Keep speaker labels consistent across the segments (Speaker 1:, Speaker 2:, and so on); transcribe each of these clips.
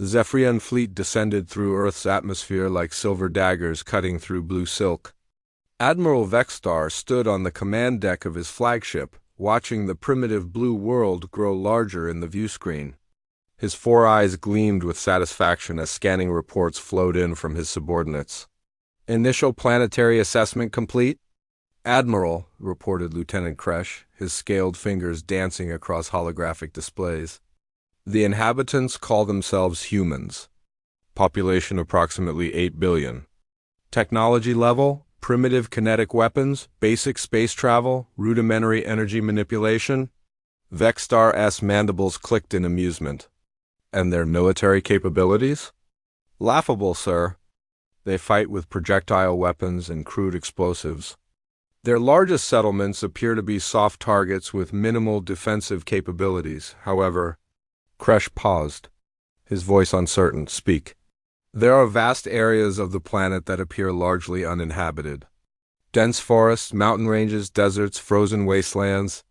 Speaker 1: The Zephyrian fleet descended through Earth's atmosphere like silver daggers cutting through blue silk. Admiral Vexstar stood on the command deck of his flagship, watching the primitive blue world grow larger in the viewscreen. His 4 eyes gleamed with satisfaction as scanning reports flowed in from his subordinates. "Initial planetary assessment complete?" "Admiral," reported Lieutenant Kresh, his scaled fingers dancing across holographic displays. "The inhabitants call themselves humans. Population approximately 8 billion. Technology level, primitive kinetic weapons, basic space travel, rudimentary energy manipulation." Vexstar's mandibles clicked in amusement. "And their military capabilities?" "Laughable, sir. They fight with projectile weapons and crude explosives. Their largest settlements appear to be soft targets with minimal defensive capabilities. However," Kresh paused, his voice uncertain. "Speak." "There are vast areas of the planet that appear largely uninhabited. Dense forests, mountain ranges, deserts, frozen wastelands.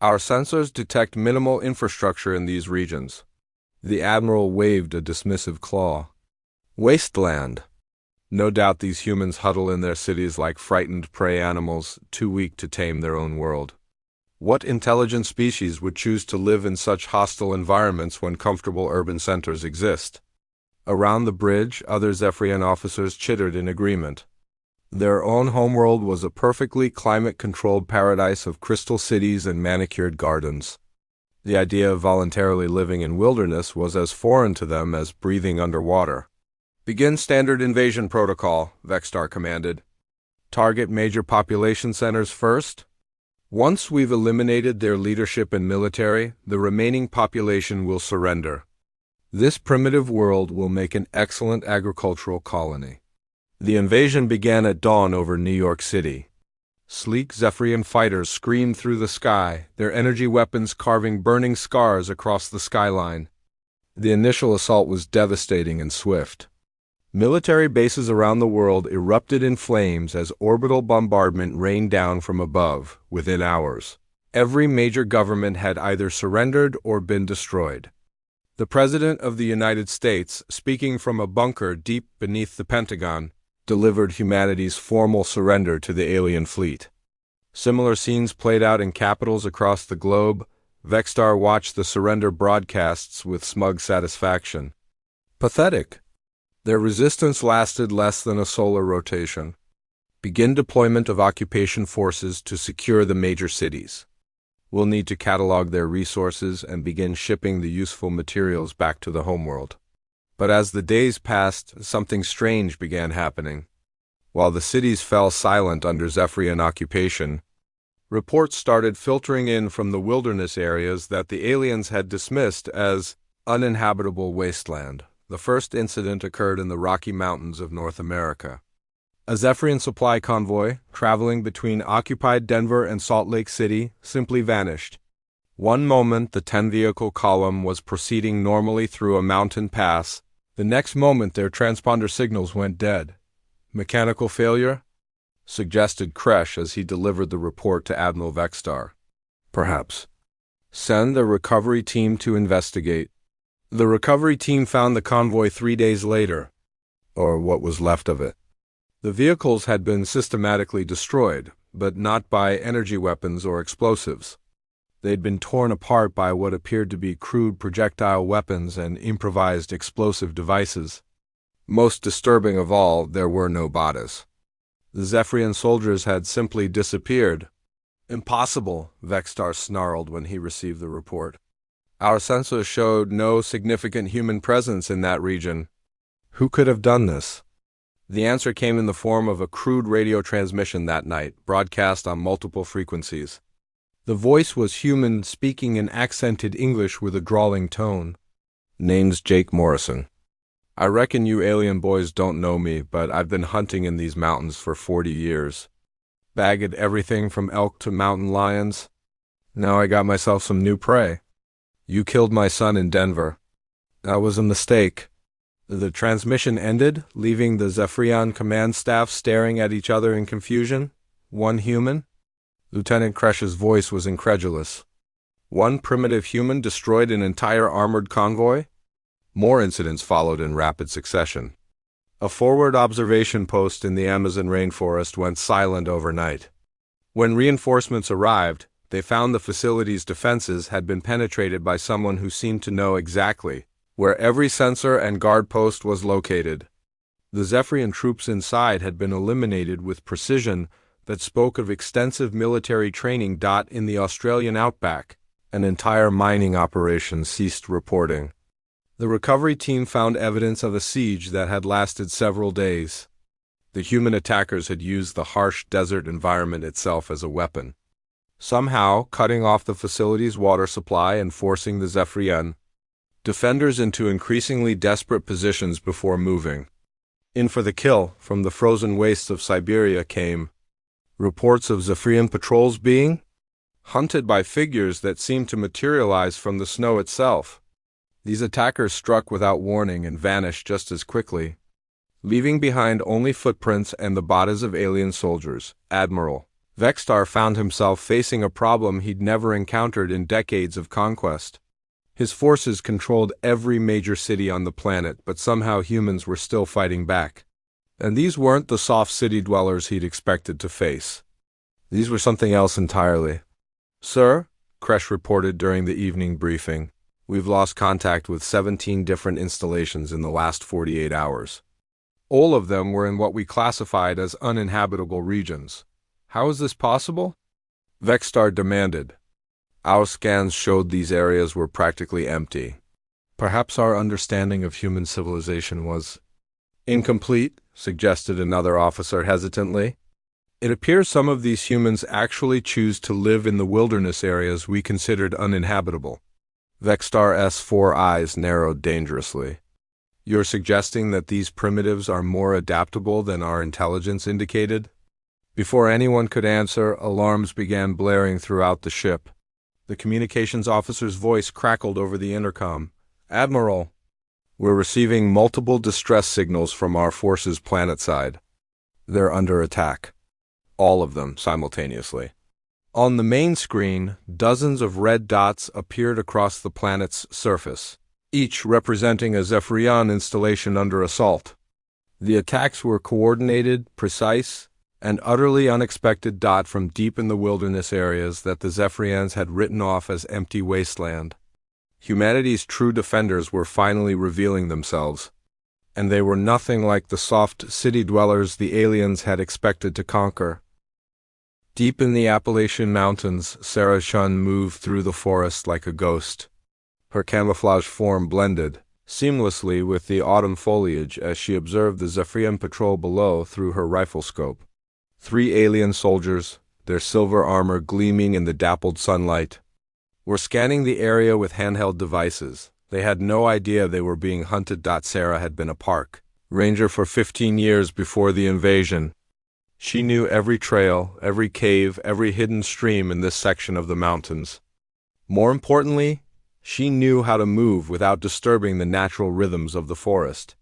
Speaker 1: Our sensors detect minimal infrastructure in these regions." The Admiral waved a dismissive claw. "Wasteland. No doubt these humans huddle in their cities like frightened prey animals, too weak to tame their own world. What intelligent species would choose to live in such hostile environments when comfortable urban centers exist?" Around the bridge, other Zephyrian officers chittered in agreement. Their own homeworld was a perfectly climate-controlled paradise of crystal cities and manicured gardens. The idea of voluntarily living in wilderness was as foreign to them as breathing underwater. "Begin standard invasion protocol," Vexstar commanded. "Target major population centers first. Once we've eliminated their leadership and military, the remaining population will surrender. This primitive world will make an excellent agricultural colony." The invasion began at dawn over New York City. Sleek Zephyrian fighters screamed through the sky, their energy weapons carving burning scars across the skyline. The initial assault was devastating and swift. Military bases around the world erupted in flames as orbital bombardment rained down from above. Within hours, every major government had either surrendered or been destroyed. The President of the United States, speaking from a bunker deep beneath the Pentagon, delivered humanity's formal surrender to the alien fleet. Similar scenes played out in capitals across the globe. Vexstar watched the surrender broadcasts with smug satisfaction. Pathetic. Their resistance lasted less than a solar rotation. Begin deployment of occupation forces to secure the major cities. We'll need to catalog their resources and begin shipping the useful materials back to the homeworld. But as the days passed, something strange began happening. While the cities fell silent under Zephyrian occupation, reports started filtering in from the wilderness areas that the aliens had dismissed as uninhabitable wasteland. The first incident occurred in the Rocky Mountains of North America. A Zephyrian supply convoy, traveling between occupied Denver and Salt Lake City, simply vanished. One moment the 10-vehicle column was proceeding normally through a mountain pass. The next moment their transponder signals went dead. "Mechanical failure?" suggested Kresh as he delivered the report to Admiral Vexstar. "Perhaps. Send a recovery team to investigate." The recovery team found the convoy 3 days later, or what was left of it. The vehicles had been systematically destroyed, but not by energy weapons or explosives. They'd been torn apart by what appeared to be crude projectile weapons and improvised explosive devices. Most disturbing of all, there were no bodies. The Zephyrian soldiers had simply disappeared. "Impossible," Vexstar snarled when he received the report. "Our sensors showed no significant human presence in that region. Who could have done this?" The answer came in the form of a crude radio transmission that night, broadcast on multiple frequencies. The voice was human, speaking in accented English with a drawling tone. "Name's Jake Morrison. I reckon you alien boys don't know me, but I've been hunting in these mountains for 40 years. Bagged everything from elk to mountain lions. Now I got myself some new prey. You killed my son in Denver. That was a mistake." The transmission ended, leaving the Zephyrian command staff staring at each other in confusion. One human? Lieutenant Kresh's voice was incredulous. One primitive human destroyed an entire armored convoy? More incidents followed in rapid succession. A forward observation post in the Amazon rainforest went silent overnight. When reinforcements arrived, they found the facility's defenses had been penetrated by someone who seemed to know exactly where every sensor and guard post was located. The Zephyrian troops inside had been eliminated with precision that spoke of extensive military training. In the Australian outback, an entire mining operation ceased reporting. The recovery team found evidence of a siege that had lasted several days. The human attackers had used the harsh desert environment itself as a weapon, somehow cutting off the facility's water supply and forcing the Zephyrian defenders into increasingly desperate positions before moving. In for the kill, from the frozen wastes of Siberia came reports of Zephyrian patrols being hunted by figures that seemed to materialize from the snow itself. These attackers struck without warning and vanished just as quickly, leaving behind only footprints and the bodies of alien soldiers. Admiral Vextar found himself facing a problem he'd never encountered in decades of conquest. His forces controlled every major city on the planet, but somehow humans were still fighting back. And these weren't the soft city dwellers he'd expected to face. These were something else entirely. "Sir," Kresh reported during the evening briefing, "we've lost contact with 17 different installations in the last 48 hours. All of them were in what we classified as uninhabitable regions. How is this possible?" Vextar demanded. "Our scans showed these areas were practically empty. Perhaps our understanding of human civilization was incomplete," suggested another officer hesitantly. "It appears some of these humans actually choose to live in the wilderness areas we considered uninhabitable." Vextar's 4 eyes narrowed dangerously. "You're suggesting that these primitives are more adaptable than our intelligence indicated?" Before anyone could answer, alarms began blaring throughout the ship. The communications officer's voice crackled over the intercom. "Admiral, we're receiving multiple distress signals from our forces planetside. They're under attack." All of them simultaneously. On the main screen, dozens of red dots appeared across the planet's surface, each representing a Zephyrian installation under assault. The attacks were coordinated, precise, and utterly unexpected. From deep in the wilderness areas that the Zephyrians had written off as empty wasteland, humanity's true defenders were finally revealing themselves, and they were nothing like the soft city dwellers the aliens had expected to conquer. Deep in the Appalachian Mountains, Sarah Shun moved through the forest like a ghost. Her camouflage form blended seamlessly with the autumn foliage as she observed the Zephyrian patrol below through her rifle scope. 3 alien soldiers, their silver armor gleaming in the dappled sunlight, were scanning the area with handheld devices. They had no idea they were being hunted. Sarah had been a park ranger for 15 years before the invasion. She knew every trail, every cave, every hidden stream in this section of the mountains. More importantly, she knew how to move without disturbing the natural rhythms of the forest.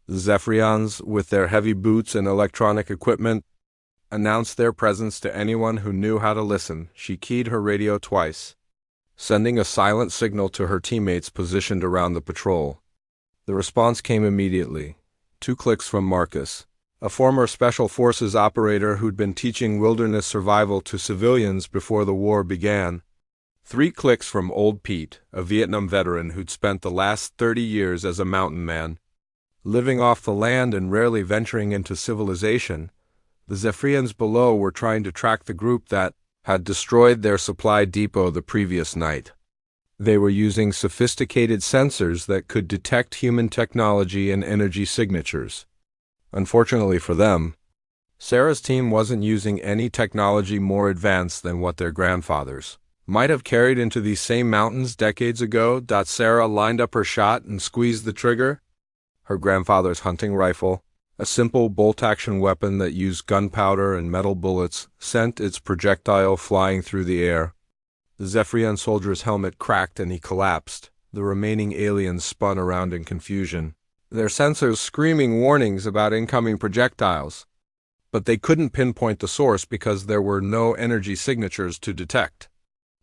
Speaker 1: The Zephyrians, with their heavy boots and electronic equipment, announced their presence to anyone who knew how to listen. She keyed her radio twice, sending a silent signal to her teammates positioned around the patrol. The response came immediately. 2 clicks from Marcus, a former Special Forces operator who'd been teaching wilderness survival to civilians before the war began. 3 clicks from Old Pete, a Vietnam veteran who'd spent the last 30 years as a mountain man, living off the land and rarely venturing into civilization. The Zephyrians below were trying to track the group that had destroyed their supply depot the previous night. They were using sophisticated sensors that could detect human technology and energy signatures. Unfortunately for them, Sarah's team wasn't using any technology more advanced than what their grandfathers might have carried into these same mountains decades ago. Sarah lined up her shot and squeezed the trigger. Her grandfather's hunting rifle, a simple bolt-action weapon that used gunpowder and metal bullets, sent its projectile flying through the air. The Zephyrian soldier's helmet cracked and he collapsed. The remaining aliens spun around in confusion, their sensors screaming warnings about incoming projectiles. But they couldn't pinpoint the source because there were no energy signatures to detect.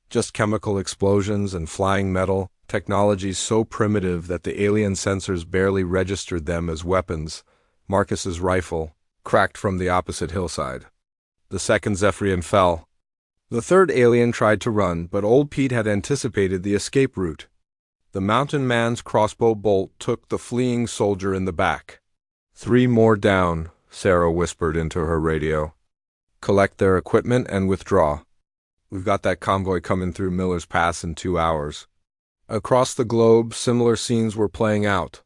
Speaker 1: Just chemical explosions and flying metal. Technologies so primitive that the alien sensors barely registered them as weapons. Marcus's rifle cracked from the opposite hillside. The second Zephyrian fell. The third alien tried to run, but old Pete had anticipated the escape route. The mountain man's crossbow bolt took the fleeing soldier in the back. 3 more down, Sarah whispered into her radio. Collect their equipment and withdraw. We've got that convoy coming through Miller's Pass in 2 hours. Across the globe, similar scenes were playing out.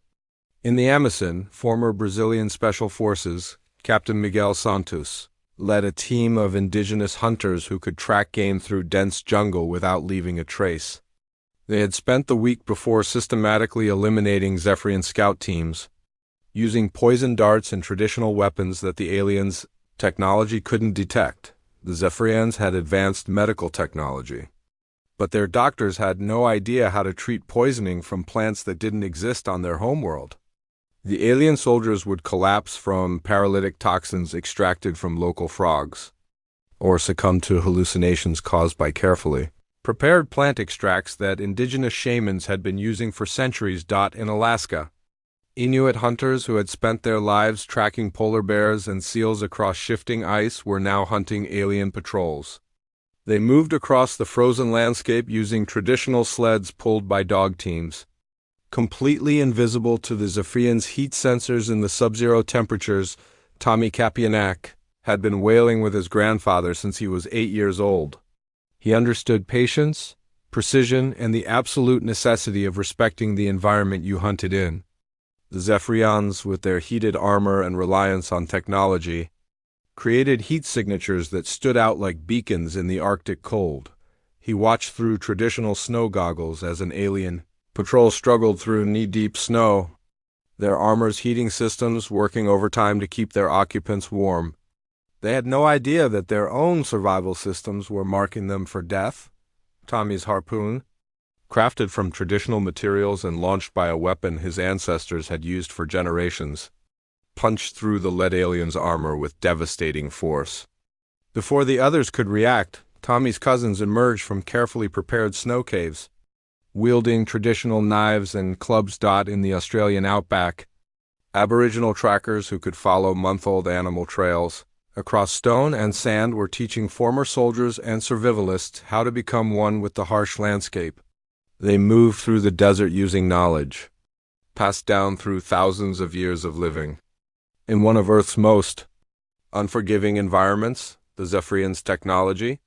Speaker 1: In the Amazon, former Brazilian Special Forces, Captain Miguel Santos, led a team of indigenous hunters who could track game through dense jungle without leaving a trace. They had spent the week before systematically eliminating Zephyrian scout teams, using poison darts and traditional weapons that the aliens' technology couldn't detect. The Zephyrians had advanced medical technology, but their doctors had no idea how to treat poisoning from plants that didn't exist on their homeworld. The alien soldiers would collapse from paralytic toxins extracted from local frogs, or succumb to hallucinations caused by carefully prepared plant extracts that indigenous shamans had been using for centuries. In Alaska, Inuit hunters who had spent their lives tracking polar bears and seals across shifting ice were now hunting alien patrols. They moved across the frozen landscape using traditional sleds pulled by dog teams. Completely invisible to the Zephyrians' heat sensors in the sub-zero temperatures, Tommy Kapianak had been whaling with his grandfather since he was 8 years old. He understood patience, precision, and the absolute necessity of respecting the environment you hunted in. The Zephyrians, with their heated armor and reliance on technology, created heat signatures that stood out like beacons in the Arctic cold. He watched through traditional snow goggles as an alien patrol struggled through knee-deep snow, their armor's heating systems working overtime to keep their occupants warm. They had no idea that their own survival systems were marking them for death. Tommy's harpoon, crafted from traditional materials and launched by a weapon his ancestors had used for generations, punched through the lead alien's armor with devastating force. Before the others could react, Tommy's cousins emerged from carefully prepared snow caves, wielding traditional knives and clubs. In the Australian outback, Aboriginal trackers who could follow month-old animal trails across stone and sand were teaching former soldiers and survivalists how to become one with the harsh landscape. They moved through the desert using knowledge, passed down through thousands of years of living. In one of Earth's most unforgiving environments, the Zephyrians' technology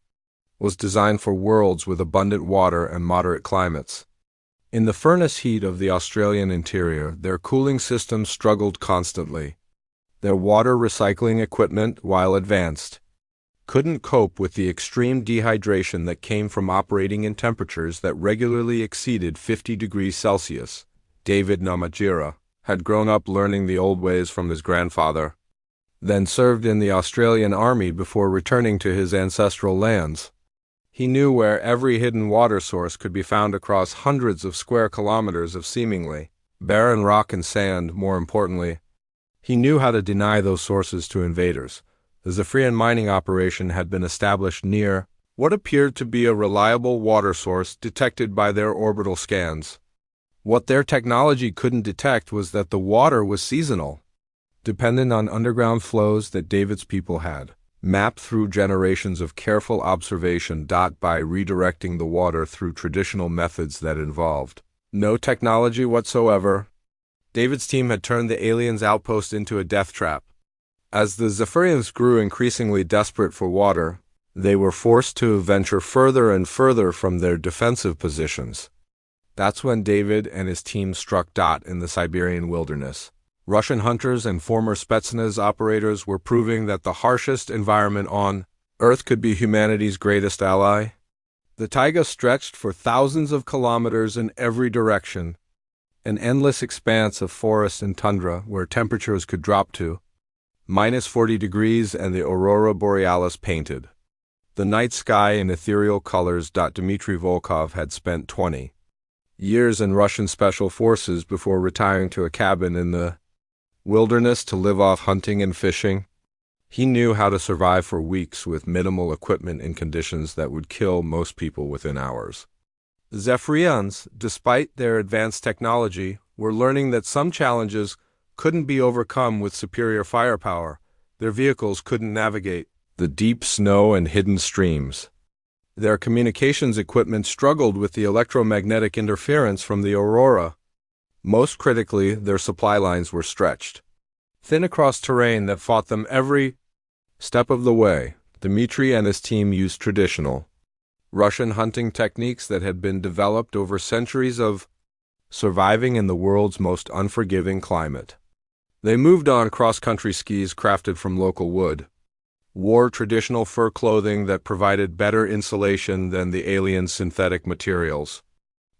Speaker 1: was designed for worlds with abundant water and moderate climates. In the furnace heat of the Australian interior, their cooling systems struggled constantly. Their water recycling equipment, while advanced, couldn't cope with the extreme dehydration that came from operating in temperatures that regularly exceeded 50 degrees Celsius. David Namajira had grown up learning the old ways from his grandfather, then served in the Australian Army before returning to his ancestral lands. He knew where every hidden water source could be found across hundreds of square kilometers of seemingly barren rock and sand. More importantly, he knew how to deny those sources to invaders. The Zephyrian mining operation had been established near what appeared to be a reliable water source detected by their orbital scans. What their technology couldn't detect was that the water was seasonal, dependent on underground flows that David's people had mapped through generations of careful observation. By redirecting the water through traditional methods that involved no technology whatsoever, David's team had turned the aliens' outpost into a death trap. As the Zephyrians grew increasingly desperate for water, they were forced to venture further and further from their defensive positions. That's when David and his team struck. In the Siberian wilderness, Russian hunters and former Spetsnaz operators were proving that the harshest environment on Earth could be humanity's greatest ally. The taiga stretched for thousands of kilometers in every direction, an endless expanse of forest and tundra where temperatures could drop to -40 degrees and the aurora borealis painted the night sky in ethereal colors. Dmitry Volkov had spent 20 years in Russian special forces before retiring to a cabin in the wilderness to live off hunting and fishing. He knew how to survive for weeks with minimal equipment in conditions that would kill most people within hours. Zephyrians, despite their advanced technology, were learning that some challenges couldn't be overcome with superior firepower. Their vehicles couldn't navigate the deep snow and hidden streams. Their communications equipment struggled with the electromagnetic interference from the aurora. Most critically, their supply lines were stretched thin across terrain that fought them every step of the way. Dmitry and his team used traditional Russian hunting techniques that had been developed over centuries of surviving in the world's most unforgiving climate. They moved on cross-country skis crafted from local wood, wore traditional fur clothing that provided better insulation than the alien synthetic materials,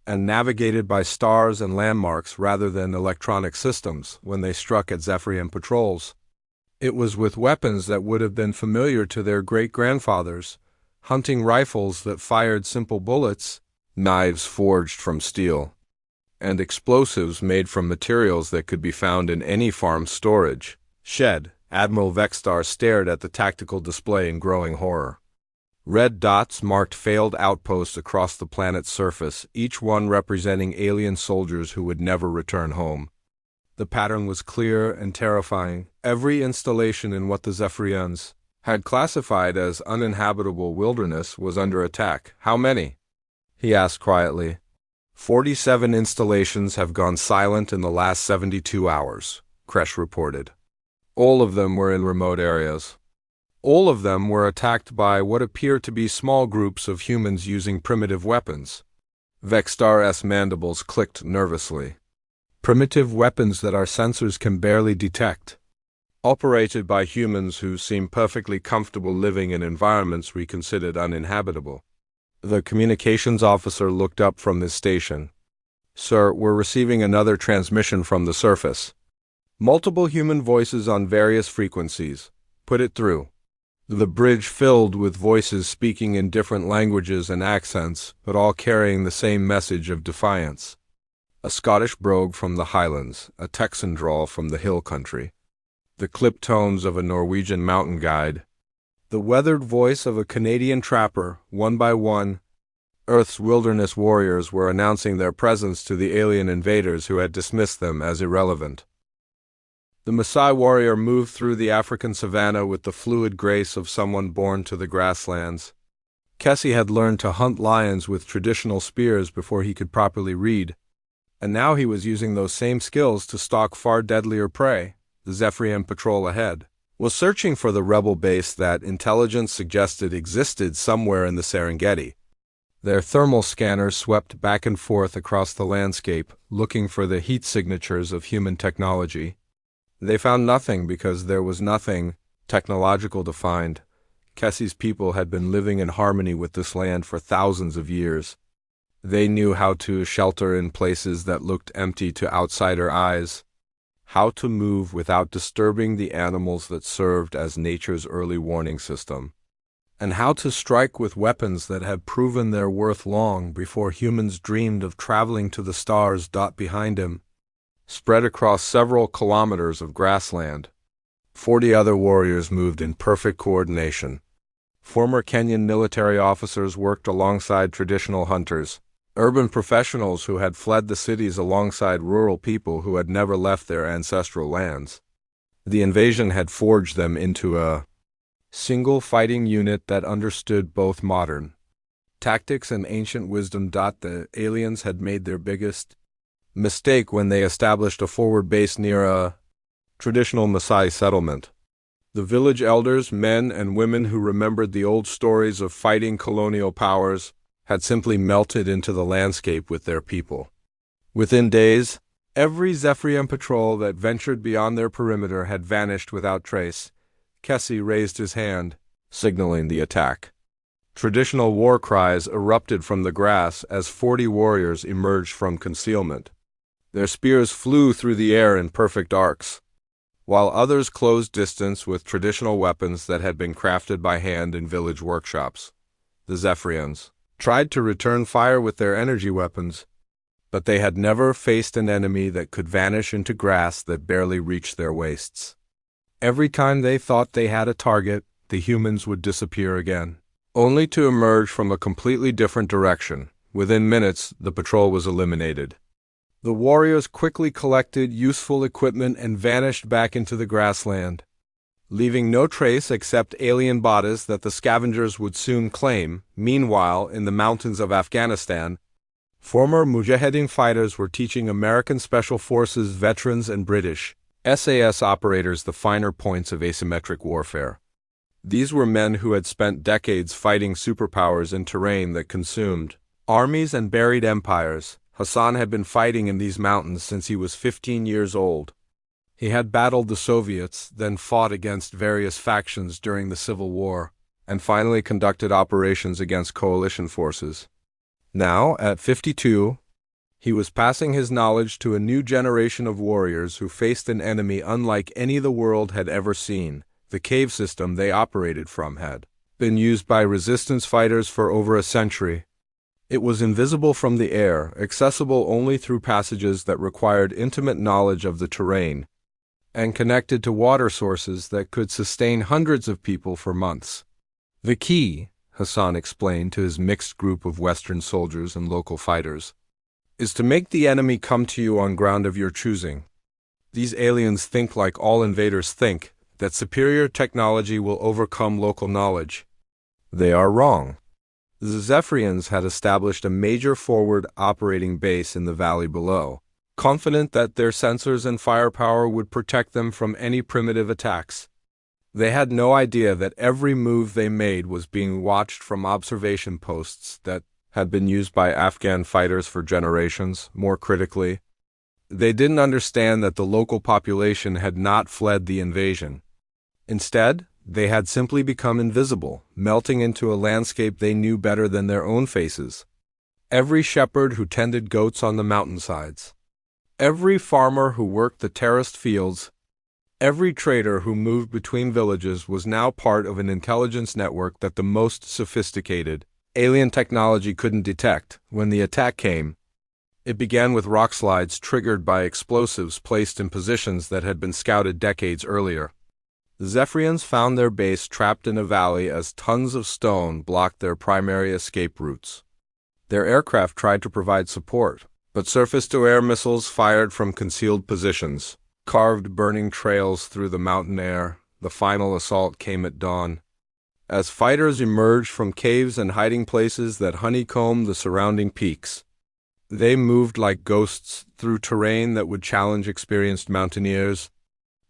Speaker 1: and navigated by stars and landmarks rather than electronic systems when they struck at Zephyrian patrols. It was with weapons that would have been familiar to their great-grandfathers, hunting rifles that fired simple bullets, knives forged from steel, and explosives made from materials that could be found in any farm storage shed. Admiral Vexstar stared at the tactical display in growing horror. Red dots marked failed outposts across the planet's surface, each one representing alien soldiers who would never return home. The pattern was clear and terrifying. Every installation in what the Zephyrians had classified as uninhabitable wilderness was under attack. "How many?" he asked quietly. 47 installations have gone silent in the last 72 hours, Kresh reported. All of them were in remote areas. All of them were attacked by what appeared to be small groups of humans using primitive weapons. Vexstar's mandibles clicked nervously. Primitive weapons that our sensors can barely detect. Operated by humans who seem perfectly comfortable living in environments we considered uninhabitable. The communications officer looked up from his station. "Sir, we're receiving another transmission from the surface. Multiple human voices on various frequencies. Put it through." The bridge filled with voices speaking in different languages and accents, but all carrying the same message of defiance. A Scottish brogue from the Highlands, a Texan drawl from the hill country, the clipped tones of a Norwegian mountain guide, the weathered voice of a Canadian trapper. One by one, Earth's wilderness warriors were announcing their presence to the alien invaders who had dismissed them as irrelevant. The Maasai warrior moved through the African savanna with the fluid grace of someone born to the grasslands. Kessie had learned to hunt lions with traditional spears before he could properly read, and now he was using those same skills to stalk far deadlier prey. The Zephyrian patrol ahead was searching for the rebel base that intelligence suggested existed somewhere in the Serengeti. Their thermal scanners swept back and forth across the landscape, looking for the heat signatures of human technology. They found nothing because there was nothing technological to find. Kessie's people had been living in harmony with this land for thousands of years. They knew how to shelter in places that looked empty to outsider eyes, how to move without disturbing the animals that served as nature's early warning system, and how to strike with weapons that had proven their worth long before humans dreamed of traveling to the stars. Behind him, spread across several kilometers of grassland, 40 other warriors moved in perfect coordination. Former Kenyan military officers worked alongside traditional hunters, urban professionals who had fled the cities alongside rural people who had never left their ancestral lands. The invasion had forged them into a single fighting unit that understood both modern tactics and ancient wisdom. The aliens had made their biggest mistake when they established a forward base near a traditional Maasai settlement. The village elders, men and women who remembered the old stories of fighting colonial powers, had simply melted into the landscape with their people. Within days, every Zephyrian patrol that ventured beyond their perimeter had vanished without trace. Kessie raised his hand, signaling the attack. Traditional war cries erupted from the grass as 40 warriors emerged from concealment. Their spears flew through the air in perfect arcs, while others closed distance with traditional weapons that had been crafted by hand in village workshops. The Zephyrians tried to return fire with their energy weapons, but they had never faced an enemy that could vanish into grass that barely reached their waists. Every time they thought they had a target, the humans would disappear again, only to emerge from a completely different direction. Within minutes, the patrol was eliminated. The warriors quickly collected useful equipment and vanished back into the grassland, leaving no trace except alien bodies that the scavengers would soon claim. Meanwhile, in the mountains of Afghanistan, former Mujahideen fighters were teaching American Special Forces veterans and British SAS operators the finer points of asymmetric warfare. These were men who had spent decades fighting superpowers in terrain that consumed armies and buried empires. Hassan had been fighting in these mountains since he was 15 years old. He had battled the Soviets, then fought against various factions during the Civil War, and finally conducted operations against coalition forces. Now, at 52, he was passing his knowledge to a new generation of warriors who faced an enemy unlike any the world had ever seen. The cave system they operated from had been used by resistance fighters for over a century. It was invisible from the air, accessible only through passages that required intimate knowledge of the terrain, and connected to water sources that could sustain hundreds of people for months. The key, Hassan explained to his mixed group of Western soldiers and local fighters, is to make the enemy come to you on ground of your choosing. These aliens think like all invaders think, that superior technology will overcome local knowledge. They are wrong. The Zephyrians had established a major forward operating base in the valley below, confident that their sensors and firepower would protect them from any primitive attacks. They had no idea that every move they made was being watched from observation posts that had been used by Afghan fighters for generations. More critically, they didn't understand that the local population had not fled the invasion. Instead, they had simply become invisible, melting into a landscape they knew better than their own faces. Every shepherd who tended goats on the mountainsides, every farmer who worked the terraced fields, every trader who moved between villages was now part of an intelligence network that the most sophisticated alien technology couldn't detect. When the attack came, it began with rock slides triggered by explosives placed in positions that had been scouted decades earlier. The Zephyrians found their base trapped in a valley as tons of stone blocked their primary escape routes. Their aircraft tried to provide support, but surface-to-air missiles fired from concealed positions carved burning trails through the mountain air. The final assault came at dawn. As fighters emerged from caves and hiding places that honeycombed the surrounding peaks, they moved like ghosts through terrain that would challenge experienced mountaineers,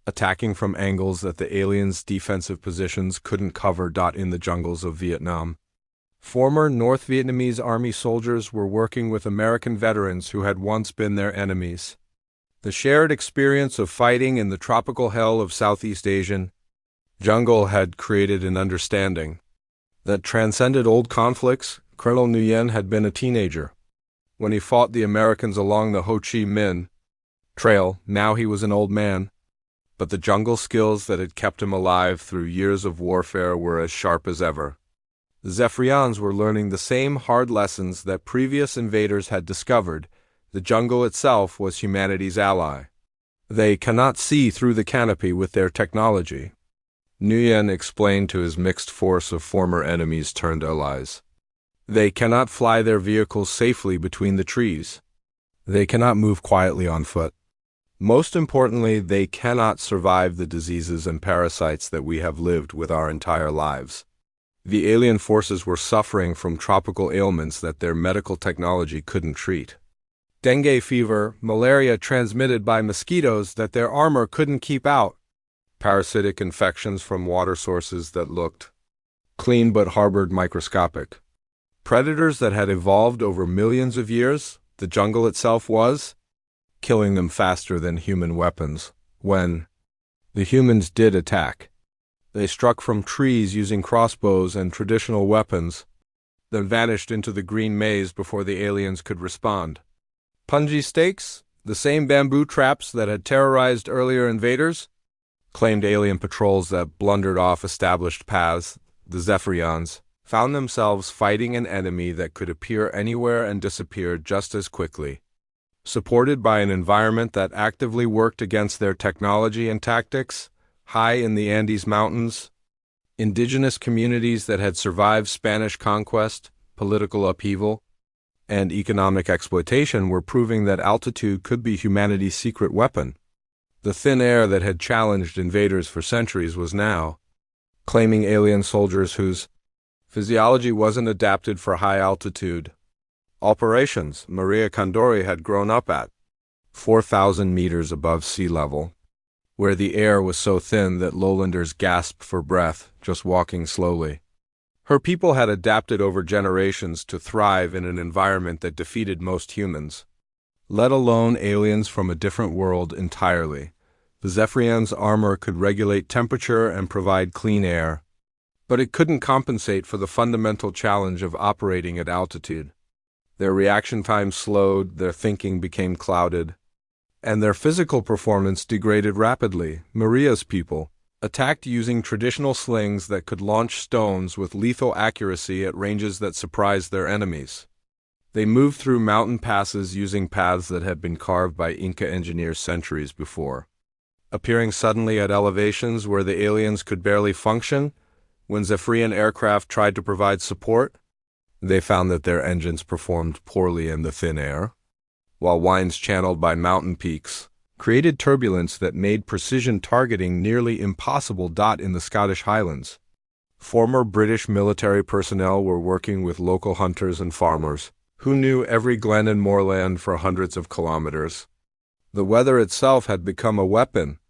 Speaker 1: attacking from angles that the aliens' defensive positions couldn't cover. In the jungles of Vietnam, former North Vietnamese army soldiers were working with American veterans who had once been their enemies. The shared experience of fighting in the tropical hell of Southeast Asian jungle had created an understanding that transcended old conflicts. Colonel Nguyen had been a teenager when he fought the Americans along the Ho Chi Minh Trail. Now he was an old man, but the jungle skills that had kept him alive through years of warfare were as sharp as ever. The Zephyrians were learning the same hard lessons that previous invaders had discovered. The jungle itself was humanity's ally. They cannot see through the canopy with their technology, Nguyen explained to his mixed force of former enemies turned allies. They cannot fly their vehicles safely between the trees. They cannot move quietly on foot. Most importantly, they cannot survive the diseases and parasites that we have lived with our entire lives. The alien forces were suffering from tropical ailments that their medical technology couldn't treat. Dengue fever, malaria transmitted by mosquitoes that their armor couldn't keep out, parasitic infections from water sources that looked clean but harbored microscopic predators that had evolved over millions of years. The jungle itself was killing them faster than human weapons. When the humans did attack, they struck from trees using crossbows and traditional weapons, then vanished into the green maze before the aliens could respond. Punji stakes, the same bamboo traps that had terrorized earlier invaders, claimed alien patrols that blundered off established paths. The Zephyrians found themselves fighting an enemy that could appear anywhere and disappear just as quickly. Supported by an environment that actively worked against their technology and tactics, high in the Andes Mountains, indigenous communities that had survived Spanish conquest, political upheaval, and economic exploitation were proving that altitude could be humanity's secret weapon. The thin air that had challenged invaders for centuries was now claiming alien soldiers whose physiology wasn't adapted for high altitude operations. Maria Condori had grown up at 4,000 meters above sea level, where the air was so thin that lowlanders gasped for breath just walking slowly. Her people had adapted over generations to thrive in an environment that defeated most humans, let alone aliens from a different world entirely. The Zephyrian's armor could regulate temperature and provide clean air, but it couldn't compensate for the fundamental challenge of operating at altitude. Their reaction time slowed, their thinking became clouded, and their physical performance degraded rapidly. Maria's people attacked using traditional slings that could launch stones with lethal accuracy at ranges that surprised their enemies. They moved through mountain passes using paths that had been carved by Inca engineers centuries before, appearing suddenly at elevations where the aliens could barely function. When Zephyrian aircraft tried to provide support, they found that their engines performed poorly in the thin air, while winds channeled by mountain peaks created turbulence that made precision targeting nearly impossible. In the Scottish Highlands, former British military personnel were working with local hunters and farmers who knew every glen and moorland for hundreds of kilometers. The weather itself had become a weapon,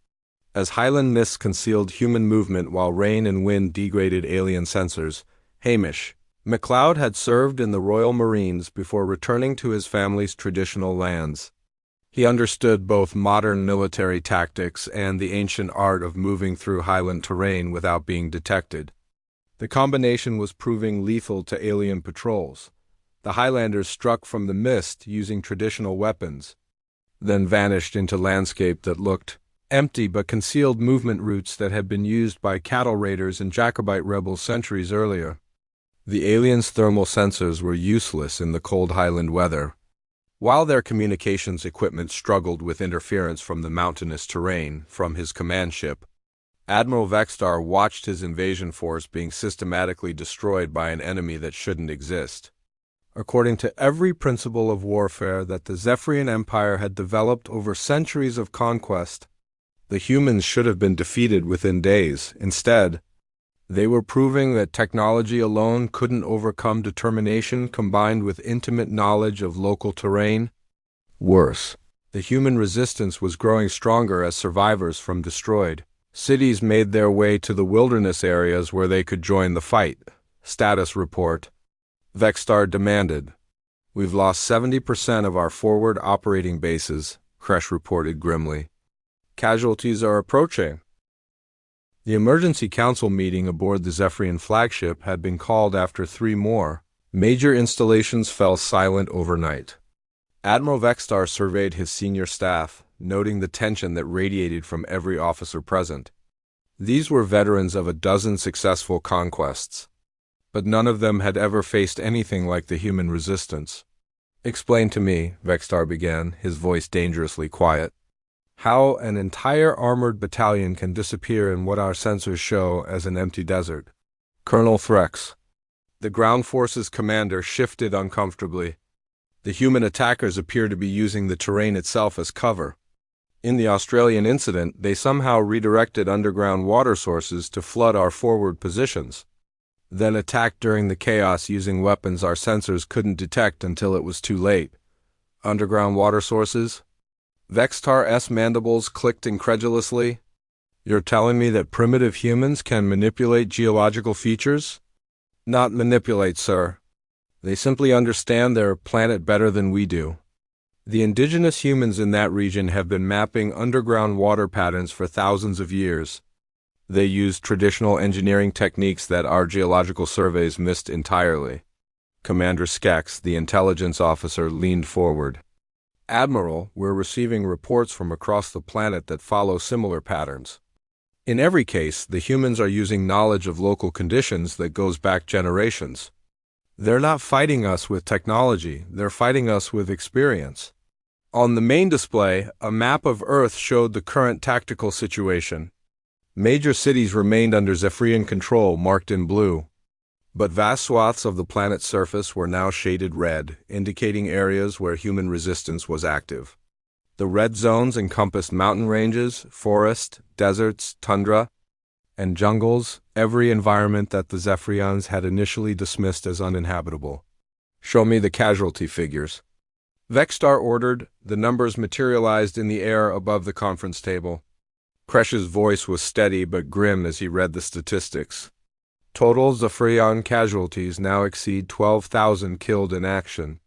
Speaker 1: as highland mists concealed human movement while rain and wind degraded alien sensors. Hamish MacLeod had served in the Royal Marines before returning to his family's traditional lands. He understood both modern military tactics and the ancient art of moving through highland terrain without being detected. The combination was proving lethal to alien patrols. The Highlanders struck from the mist using traditional weapons, then vanished into landscape that looked empty but concealed movement routes that had been used by cattle raiders and Jacobite rebels centuries earlier. The aliens' thermal sensors were useless in the cold highland weather, while their communications equipment struggled with interference from the mountainous terrain. From his command ship, Admiral Vextar watched his invasion force being systematically destroyed by an enemy that shouldn't exist. According to every principle of warfare that the Zephyrian Empire had developed over centuries of conquest, the humans should have been defeated within days. Instead, they were proving that technology alone couldn't overcome determination combined with intimate knowledge of local terrain. Worse, the human resistance was growing stronger as survivors from destroyed cities made their way to the wilderness areas where they could join the fight. Status report, Vextar demanded. We've lost 70% of our forward operating bases, Kresh reported grimly. Casualties are approaching. The emergency council meeting aboard the Zephyrian flagship had been called after 3 more major installations fell silent overnight. Admiral Vextar surveyed his senior staff, noting the tension that radiated from every officer present. These were veterans of a dozen successful conquests, but none of them had ever faced anything like the human resistance. Explain to me, Vextar began, his voice dangerously quiet, how an entire armored battalion can disappear in what our sensors show as an empty desert. Colonel Threx, the ground forces commander, shifted uncomfortably. The human attackers appear to be using the terrain itself as cover. In the Australian incident, they somehow redirected underground water sources to flood our forward positions, then attacked during the chaos using weapons our sensors couldn't detect until it was too late. Underground water sources? Vextar's mandibles clicked incredulously. You're telling me that primitive humans can manipulate geological features? Not manipulate, sir. They simply understand their planet better than we do. The indigenous humans in that region have been mapping underground water patterns for thousands of years. They use traditional engineering techniques that our geological surveys missed entirely. Commander Skex, the intelligence officer, leaned forward. Admiral, we're receiving reports from across the planet that follow similar patterns. In every case, the humans are using knowledge of local conditions that goes back generations. They're not fighting us with technology, they're fighting us with experience. On the main display, a map of Earth showed the current tactical situation. Major cities remained under Zephyrian control, marked in blue. But vast swaths of the planet's surface were now shaded red, indicating areas where human resistance was active. The red zones encompassed mountain ranges, forests, deserts, tundra, and jungles, every environment that the Zephyrians had initially dismissed as uninhabitable. "Show me the casualty figures." Vexstar ordered. The numbers materialized in the air above the conference table. Kresh's voice was steady but grim as he read the statistics. Total Zephyrian casualties now exceed 12,000 killed in action.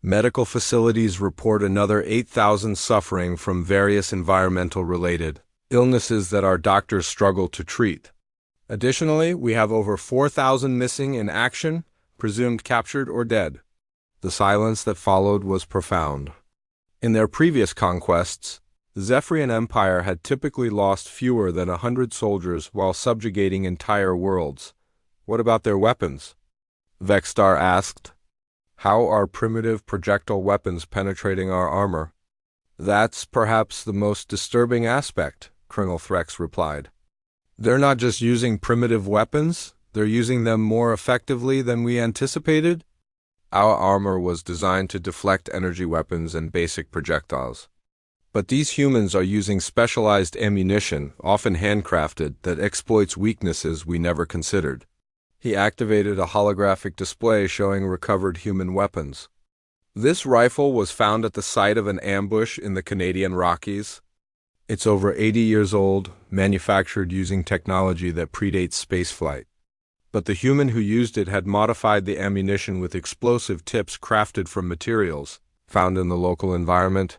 Speaker 1: Medical facilities report another 8,000 suffering from various environmental-related illnesses that our doctors struggle to treat. Additionally, we have over 4,000 missing in action, presumed captured or dead. The silence that followed was profound. In their previous conquests, the Zephyrian Empire had typically lost fewer than 100 soldiers while subjugating entire worlds. "What about their weapons?" Vexstar asked. "How are primitive projectile weapons penetrating our armor?" "That's perhaps the most disturbing aspect," Colonel Threx replied. "They're not just using primitive weapons, they're using them more effectively than we anticipated." "Our armor was designed to deflect energy weapons and basic projectiles. But these humans are using specialized ammunition, often handcrafted, that exploits weaknesses we never considered." He activated a holographic display showing recovered human weapons. "This rifle was found at the site of an ambush in the Canadian Rockies. It's over 80 years old, manufactured using technology that predates spaceflight. But the human who used it had modified the ammunition with explosive tips crafted from materials found in the local environment."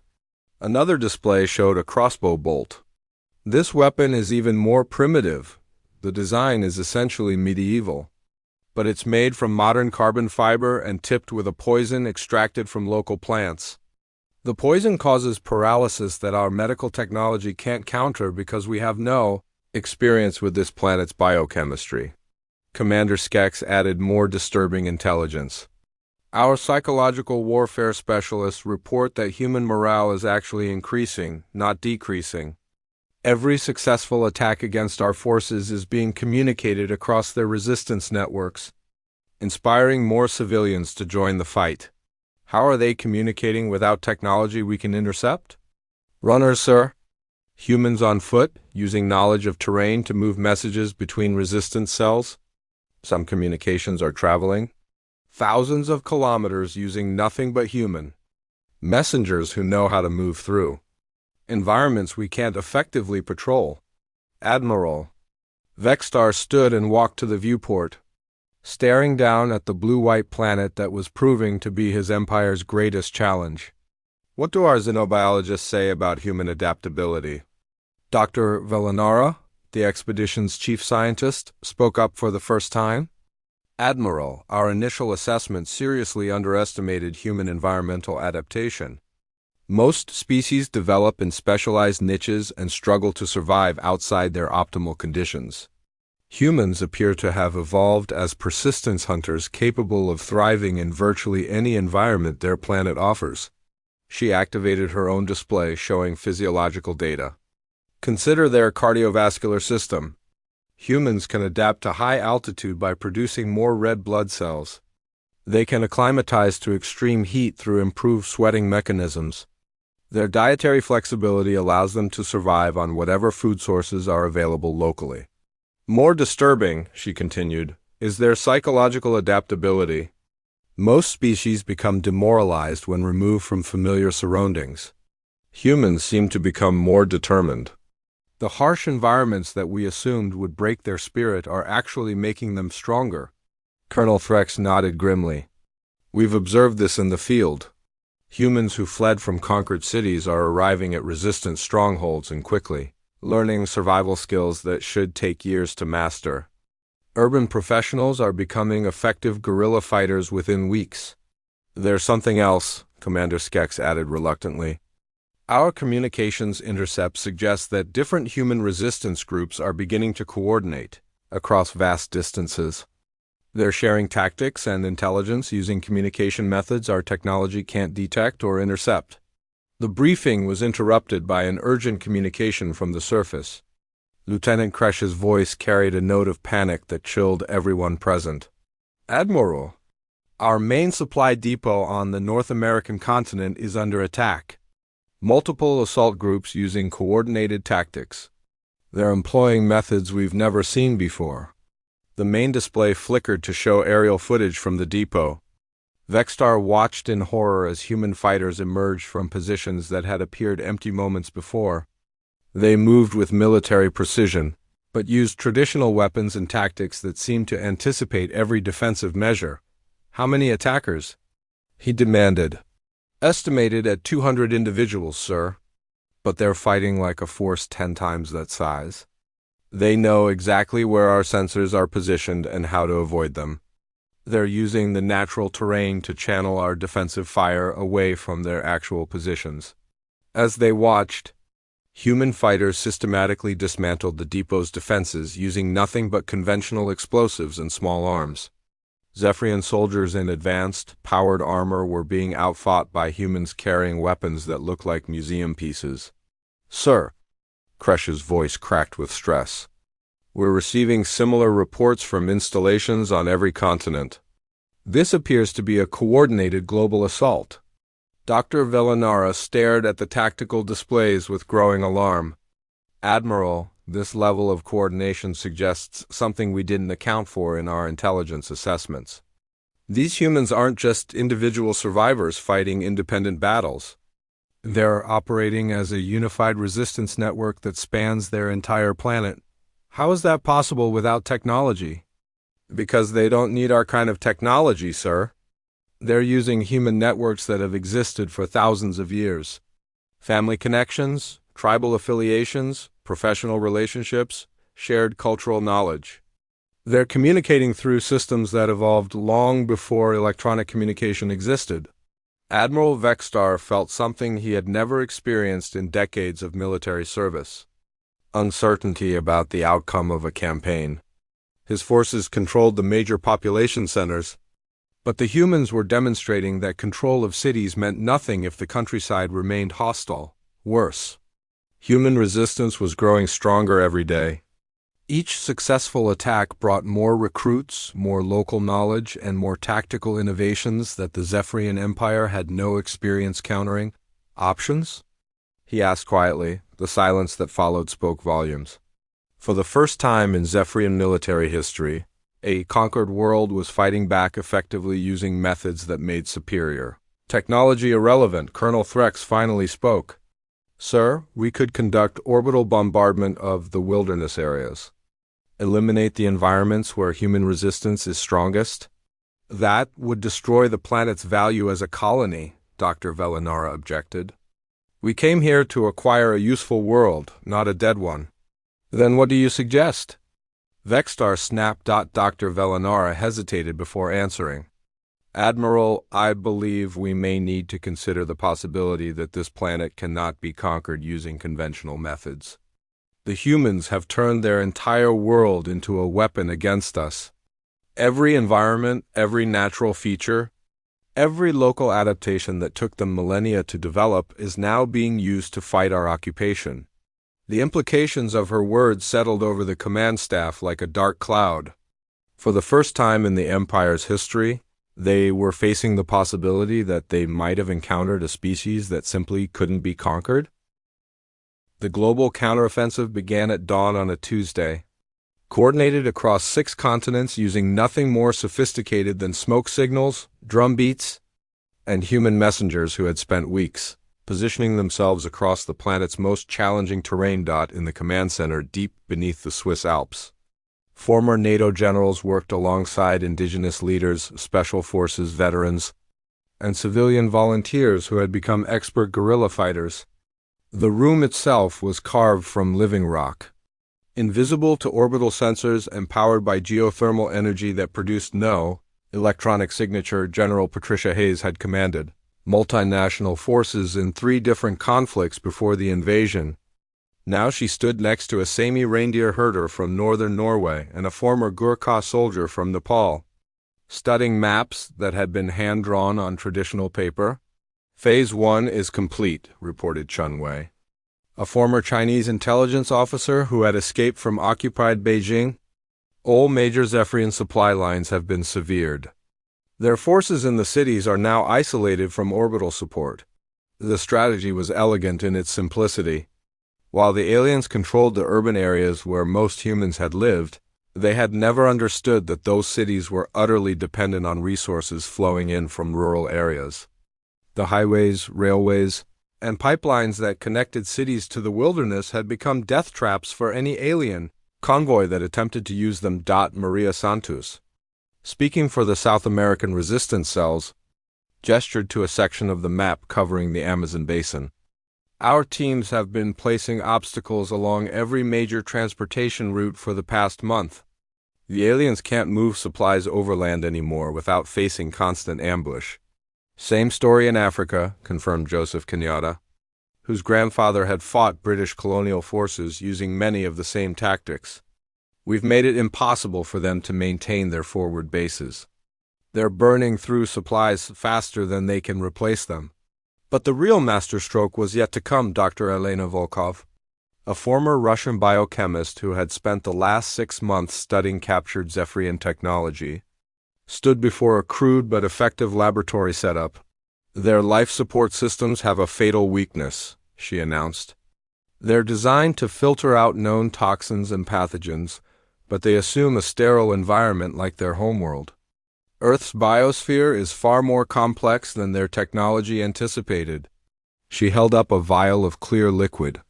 Speaker 1: Another display showed a crossbow bolt. "This weapon is even more primitive. The design is essentially medieval. But it's made from modern carbon fiber and tipped with a poison extracted from local plants. The poison causes paralysis that our medical technology can't counter because we have no experience with this planet's biochemistry." Commander Skex added more disturbing intelligence. "Our psychological warfare specialists report that human morale is actually increasing, not decreasing. Every successful attack against our forces is being communicated across their resistance networks, inspiring more civilians to join the fight." "How are they communicating without technology we can intercept?" "Runners, sir. Humans on foot, using knowledge of terrain to move messages between resistance cells. Some communications are traveling thousands of kilometers using nothing but human messengers who know how to move through environments we can't effectively patrol." "Admiral." Vexstar stood and walked to the viewport, staring down at the blue-white planet that was proving to be his empire's greatest challenge. "What do our xenobiologists say about human adaptability?" Dr. Velanara, the expedition's chief scientist, spoke up for the first time. "Admiral, our initial assessment seriously underestimated human environmental adaptation. Most species develop in specialized niches and struggle to survive outside their optimal conditions. Humans appear to have evolved as persistence hunters capable of thriving in virtually any environment their planet offers." She activated her own display showing physiological data. "Consider their cardiovascular system. Humans can adapt to high altitude by producing more red blood cells. They can acclimatize to extreme heat through improved sweating mechanisms. Their dietary flexibility allows them to survive on whatever food sources are available locally. More disturbing," she continued, "is their psychological adaptability. Most species become demoralized when removed from familiar surroundings. Humans seem to become more determined. The harsh environments that we assumed would break their spirit are actually making them stronger." Colonel Threx nodded grimly. "We've observed this in the field. Humans who fled from conquered cities are arriving at resistant strongholds and quickly learning survival skills that should take years to master. Urban professionals are becoming effective guerrilla fighters within weeks." "There's something else," Commander Skex added reluctantly. "Our communications intercept suggests that different human resistance groups are beginning to coordinate across vast distances. They're sharing tactics and intelligence using communication methods our technology can't detect or intercept." The briefing was interrupted by an urgent communication from the surface. Lieutenant Kresh's voice carried a note of panic that chilled everyone present. Admiral, our main supply depot on the North American continent is under attack. Multiple assault groups using coordinated tactics. They're employing methods we've never seen before. The main display flickered to show aerial footage from the depot. Vexstar watched in horror as human fighters emerged from positions that had appeared empty moments before. They moved with military precision, but used traditional weapons and tactics that seemed to anticipate every defensive measure. How many attackers? He demanded. Estimated at 200 individuals, sir. But they're fighting like a force 10 times that size. They know exactly where our sensors are positioned and how to avoid them. They're using the natural terrain to channel our defensive fire away from their actual positions. As they watched, human fighters systematically dismantled the depot's defenses using nothing but conventional explosives and small arms. Zephyrian soldiers in advanced, powered armor were being outfought by humans carrying weapons that looked like museum pieces. Sir, Kresh's voice cracked with stress. We're receiving similar reports from installations on every continent. This appears to be a coordinated global assault. Dr. Velanara stared at the tactical displays with growing alarm. Admiral, this level of coordination suggests something we didn't account for in our intelligence assessments. These humans aren't just individual survivors fighting independent battles. They're operating as a unified resistance network that spans their entire planet. How is that possible without technology? Because they don't need our kind of technology, sir. They're using human networks that have existed for thousands of years. Family connections, tribal affiliations, professional relationships, shared cultural knowledge. They're communicating through systems that evolved long before electronic communication existed. Admiral Vexstar felt something he had never experienced in decades of military service. Uncertainty about the outcome of a campaign. His forces controlled the major population centers, but the humans were demonstrating that control of cities meant nothing if the countryside remained hostile. Worse, human resistance was growing stronger every day. Each successful attack brought more recruits, more local knowledge, and more tactical innovations that the Zephyrian Empire had no experience countering. Options? He asked quietly. The silence that followed spoke volumes. For the first time in Zephyrian military history, a conquered world was fighting back effectively using methods that made superior. Technology irrelevant, Colonel Threx finally spoke. Sir, we could conduct orbital bombardment of the wilderness areas. Eliminate the environments where human resistance is strongest. That would destroy the planet's value as a colony, Dr. Velanara objected. We came here to acquire a useful world, not a dead one. Then what do you suggest? Vexstar snapped. Dr. Velanara hesitated before answering. Admiral, I believe we may need to consider the possibility that this planet cannot be conquered using conventional methods. The humans have turned their entire world into a weapon against us. Every environment, every natural feature, every local adaptation that took them millennia to develop is now being used to fight our occupation. The implications of her words settled over the command staff like a dark cloud. For the first time in the Empire's history, they were facing the possibility that they might have encountered a species that simply couldn't be conquered. The global counteroffensive began at dawn on a Tuesday. Coordinated across 6 continents using nothing more sophisticated than smoke signals, drum beats, and human messengers who had spent weeks positioning themselves across the planet's most challenging terrain. In the command center deep beneath the Swiss Alps. Former NATO generals worked alongside indigenous leaders, special forces veterans, and civilian volunteers who had become expert guerrilla fighters. The room itself was carved from living rock. Invisible to orbital sensors and powered by geothermal energy that produced no electronic signature, General Patricia Hayes had commanded multinational forces in 3 different conflicts before the invasion. Now she stood next to a Sami reindeer herder from northern Norway and a former Gurkha soldier from Nepal, studying maps that had been hand-drawn on traditional paper. Phase 1 is complete, reported Chun Wei, a former Chinese intelligence officer who had escaped from occupied Beijing. All major Zephyrian supply lines have been severed. Their forces in the cities are now isolated from orbital support. The strategy was elegant in its simplicity. While the aliens controlled the urban areas where most humans had lived, they had never understood that those cities were utterly dependent on resources flowing in from rural areas. The highways, railways, and pipelines that connected cities to the wilderness had become death traps for any alien convoy that attempted to use them. Maria Santos, speaking for the South American resistance cells, gestured to a section of the map covering the Amazon basin. Our teams have been placing obstacles along every major transportation route for the past month. The aliens can't move supplies overland anymore without facing constant ambush. Same story in Africa, confirmed Joseph Kenyatta, whose grandfather had fought British colonial forces using many of the same tactics. We've made it impossible for them to maintain their forward bases. They're burning through supplies faster than they can replace them. But the real masterstroke was yet to come. Dr. Elena Volkov, a former Russian biochemist who had spent the last 6 months studying captured Zephyrian technology, stood before a crude but effective laboratory setup. Their life support systems have a fatal weakness, she announced. They're designed to filter out known toxins and pathogens, but they assume a sterile environment like their homeworld. Earth's biosphere is far more complex than their technology anticipated. She held up a vial of clear liquid.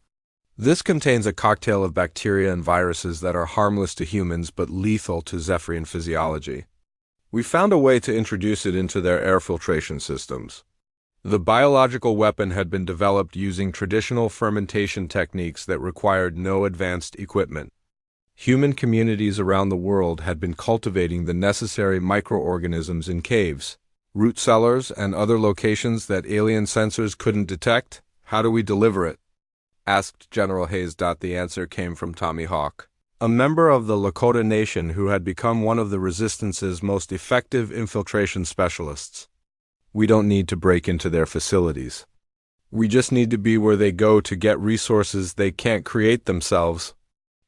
Speaker 1: This contains a cocktail of bacteria and viruses that are harmless to humans but lethal to Zephyrian physiology. We found a way to introduce it into their air filtration systems. The biological weapon had been developed using traditional fermentation techniques that required no advanced equipment. Human communities around the world had been cultivating the necessary microorganisms in caves, root cellars, and other locations that alien sensors couldn't detect. How do we deliver it? Asked General Hayes. The answer came from Tommy Hawk, a member of the Lakota Nation who had become one of the Resistance's most effective infiltration specialists. We don't need to break into their facilities. We just need to be where they go to get resources they can't create themselves.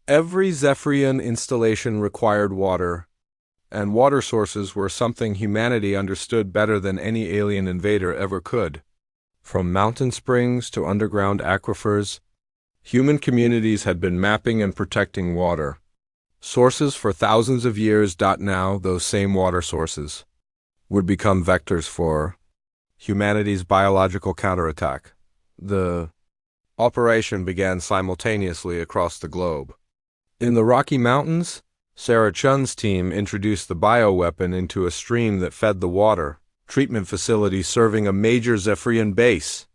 Speaker 1: Every Zephyrian installation required water, and water sources were something humanity understood better than any alien invader ever could. From mountain springs to underground aquifers, human communities had been mapping and protecting water sources for thousands of years. Now, those same water sources would become vectors for humanity's biological counterattack. The operation began simultaneously across the globe. In the Rocky Mountains, Sarah Chun's team introduced the bioweapon into a stream that fed the water treatment facility serving a major Zephyrian base.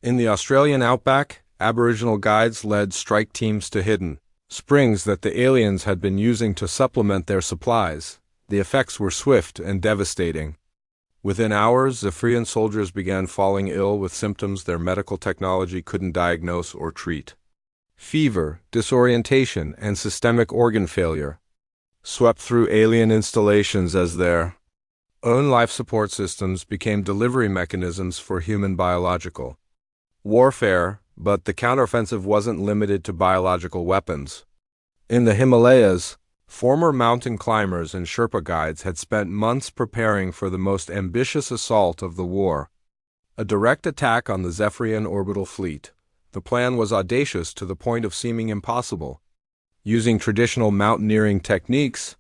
Speaker 1: In the Australian outback, Aboriginal guides led strike teams to hidden springs that the aliens had been using to supplement their supplies. The effects were swift and devastating. Within hours, Zephyrian soldiers began falling ill with symptoms their medical technology couldn't diagnose or treat. Fever, disorientation, and systemic organ failure swept through alien installations as their own life support systems became delivery mechanisms for human biological warfare. But the counteroffensive wasn't limited to biological weapons. In the Himalayas, former mountain climbers and Sherpa guides had spent months preparing for the most ambitious assault of the war, a direct attack on the Zephyrian orbital fleet. The plan was audacious to the point of seeming impossible. Using traditional mountaineering techniques,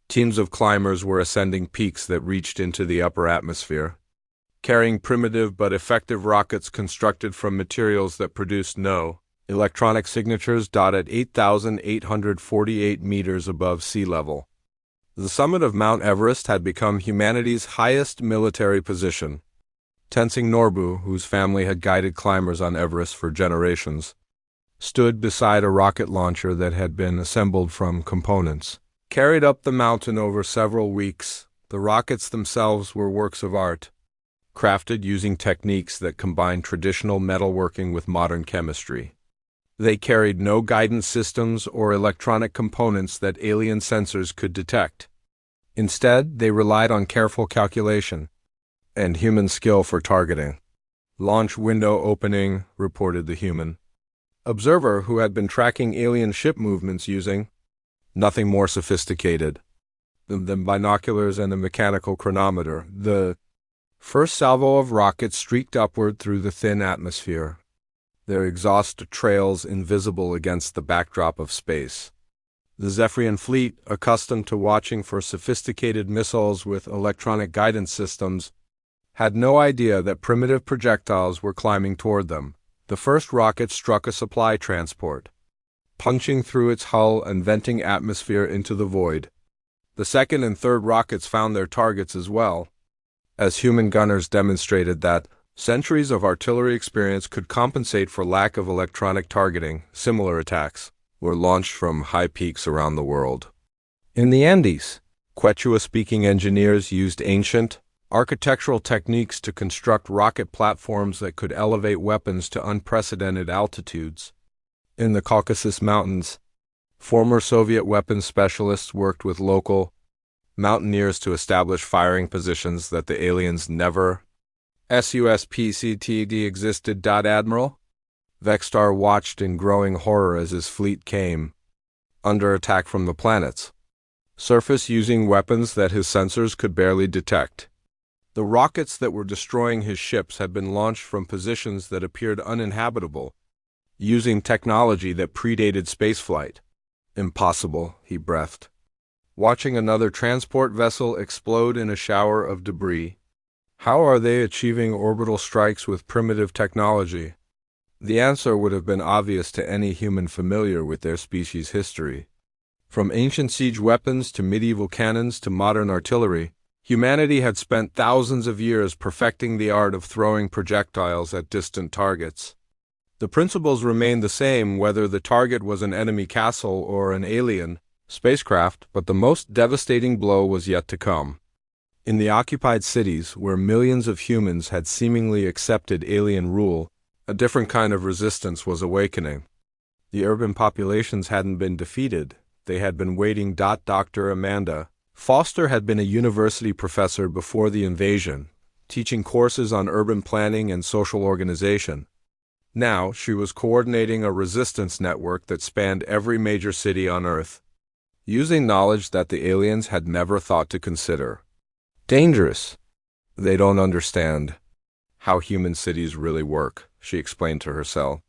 Speaker 1: teams of climbers were ascending peaks that reached into the upper atmosphere, carrying primitive but effective rockets constructed from materials that produced no electronic signatures. At 8,848 meters above sea level, the summit of Mount Everest had become humanity's highest military position. Tenzing Norbu, whose family had guided climbers on Everest for generations, stood beside a rocket launcher that had been assembled from components carried up the mountain over several weeks. The rockets themselves were works of art, crafted using techniques that combined traditional metalworking with modern chemistry. They carried no guidance systems or electronic components that alien sensors could detect. Instead, they relied on careful calculation and human skill for targeting. Launch window opening, reported the human observer who had been tracking alien ship movements using Nothing more sophisticated than binoculars and a mechanical chronometer. The first salvo of rockets streaked upward through the thin atmosphere, their exhaust trails invisible against the backdrop of space. The Zephyrian fleet, accustomed to watching for sophisticated missiles with electronic guidance systems, had no idea that primitive projectiles were climbing toward them. The first rocket struck a supply transport, punching through its hull and venting atmosphere into the void. The second and third rockets found their targets as well, as human gunners demonstrated that centuries of artillery experience could compensate for lack of electronic targeting. Similar attacks were launched from high peaks around the world. In the Andes, Quechua-speaking engineers used ancient, architectural techniques to construct rocket platforms that could elevate weapons to unprecedented altitudes. In the Caucasus Mountains, former Soviet weapons specialists worked with local mountaineers to establish firing positions that the aliens never suspected existed. Admiral Vextar watched in growing horror as his fleet came under attack from the planet's surface using weapons that his sensors could barely detect. The rockets that were destroying his ships had been launched from positions that appeared uninhabitable, using technology that predated spaceflight. Impossible, he breathed, watching another transport vessel explode in a shower of debris. How are they achieving orbital strikes with primitive technology? The answer would have been obvious to any human familiar with their species' history. From ancient siege weapons to medieval cannons to modern artillery, humanity had spent thousands of years perfecting the art of throwing projectiles at distant targets. The principles remained the same whether the target was an enemy castle or an alien spacecraft, but the most devastating blow was yet to come. In the occupied cities, where millions of humans had seemingly accepted alien rule, a different kind of resistance was awakening. The urban populations hadn't been defeated, they had been waiting. Dr. Amanda Foster had been a university professor before the invasion, teaching courses on urban planning and social organization. Now, she was coordinating a resistance network that spanned every major city on Earth, using knowledge that the aliens had never thought to consider. Dangerous. They don't understand how human cities really work, she explained to herself.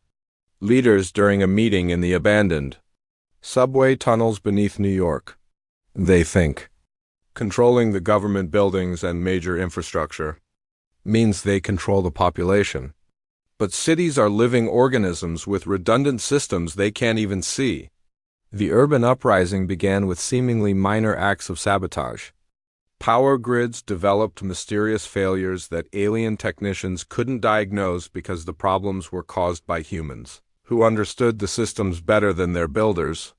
Speaker 1: Leaders during a meeting in the abandoned subway tunnels beneath New York. They think controlling the government buildings and major infrastructure means they control the population. But cities are living organisms with redundant systems they can't even see. The urban uprising began with seemingly minor acts of sabotage. Power grids developed mysterious failures that alien technicians couldn't diagnose because the problems were caused by humans, who understood the systems better than their builders.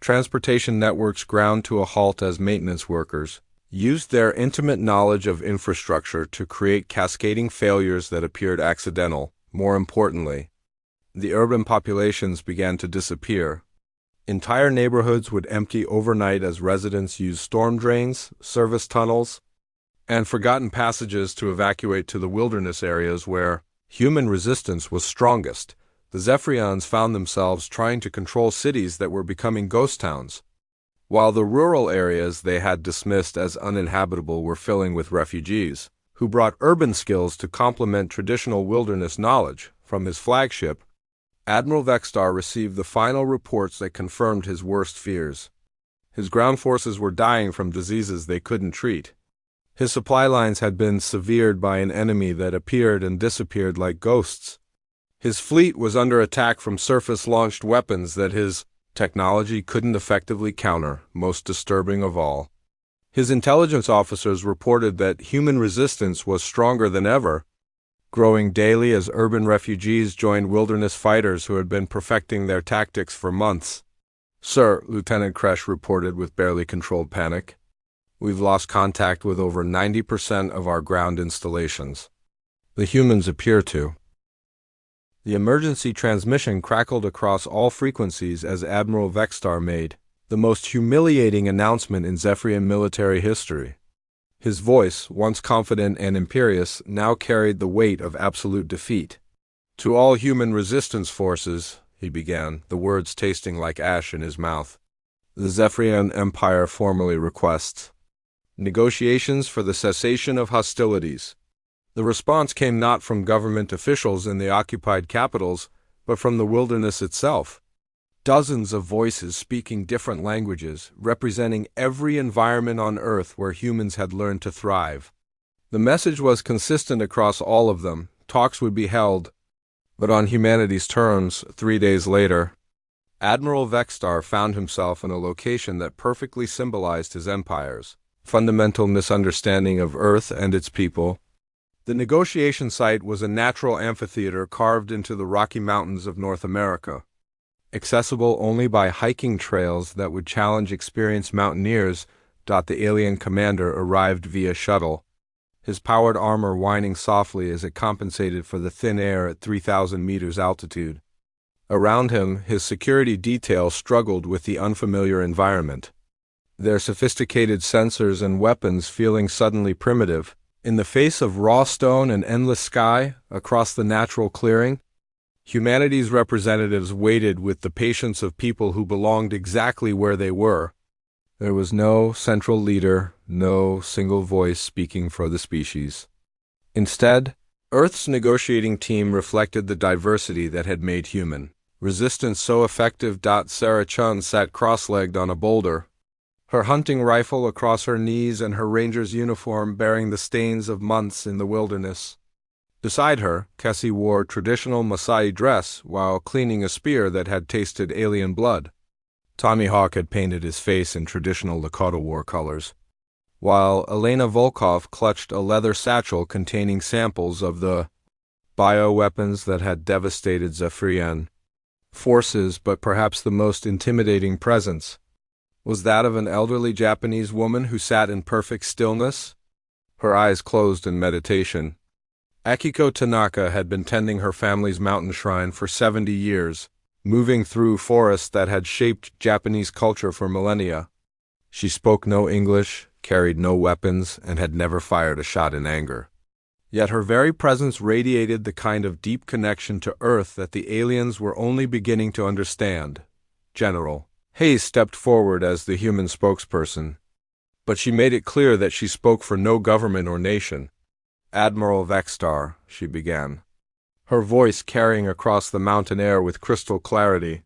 Speaker 1: Transportation networks ground to a halt as maintenance workers used their intimate knowledge of infrastructure to create cascading failures that appeared accidental. More importantly, the urban populations began to disappear. Entire neighborhoods would empty overnight as residents used storm drains, service tunnels, and forgotten passages to evacuate to the wilderness areas where human resistance was strongest. The Zephyrians found themselves trying to control cities that were becoming ghost towns, while the rural areas they had dismissed as uninhabitable were filling with refugees, who brought urban skills to complement traditional wilderness knowledge. From his flagship, Admiral Vextar received the final reports that confirmed his worst fears. His ground forces were dying from diseases they couldn't treat. His supply lines had been severed by an enemy that appeared and disappeared like ghosts. His fleet was under attack from surface-launched weapons that his technology couldn't effectively counter. Most disturbing of all, his intelligence officers reported that human resistance was stronger than ever, growing daily as urban refugees joined wilderness fighters who had been perfecting their tactics for months. "Sir," Lieutenant Kresh reported with barely controlled panic, "we've lost contact with over 90% of our ground installations. The humans appear to." The emergency transmission crackled across all frequencies as Admiral Vextar made the most humiliating announcement in Zephyrian military history. His voice, once confident and imperious, now carried the weight of absolute defeat. "To all human resistance forces," he began, the words tasting like ash in his mouth. The Zephyrian Empire formally requests negotiations for the cessation of hostilities. The response came not from government officials in the occupied capitals, but from the wilderness itself. Dozens of voices speaking different languages, representing every environment on Earth where humans had learned to thrive. The message was consistent across all of them. Talks would be held, but on humanity's terms. 3 days later, Admiral Vextar found himself in a location that perfectly symbolized his empire's fundamental misunderstanding of Earth and its people. The negotiation site was a natural amphitheater carved into the Rocky Mountains of North America, accessible only by hiking trails that would challenge experienced mountaineers. The alien commander arrived via shuttle, his powered armor whining softly as it compensated for the thin air at 3,000 meters altitude. Around him, his security detail struggled with the unfamiliar environment, their sophisticated sensors and weapons feeling suddenly primitive. In the face of raw stone and endless sky across the natural clearing, humanity's representatives waited with the patience of people who belonged exactly where they were. There was no central leader, no single voice speaking for the species. Instead, Earth's negotiating team reflected the diversity that had made human resistance so effective. Sarah Chun sat cross-legged on a boulder, her hunting rifle across her knees and her ranger's uniform bearing the stains of months in the wilderness. Beside her, Kessie wore traditional Maasai dress while cleaning a spear that had tasted alien blood. Tommy Hawk had painted his face in traditional Lakota war colors, while Elena Volkov clutched a leather satchel containing samples of the bioweapons that had devastated Zephyrian forces. But perhaps the most intimidating presence was that of an elderly Japanese woman who sat in perfect stillness, her eyes closed in meditation. Akiko Tanaka had been tending her family's mountain shrine for 70 years, moving through forests that had shaped Japanese culture for millennia. She spoke no English, carried no weapons, and had never fired a shot in anger. Yet her very presence radiated the kind of deep connection to Earth that the aliens were only beginning to understand. General Hayes stepped forward as the human spokesperson, but she made it clear that she spoke for no government or nation. Admiral Vextar, she began, her voice carrying across the mountain air with crystal clarity.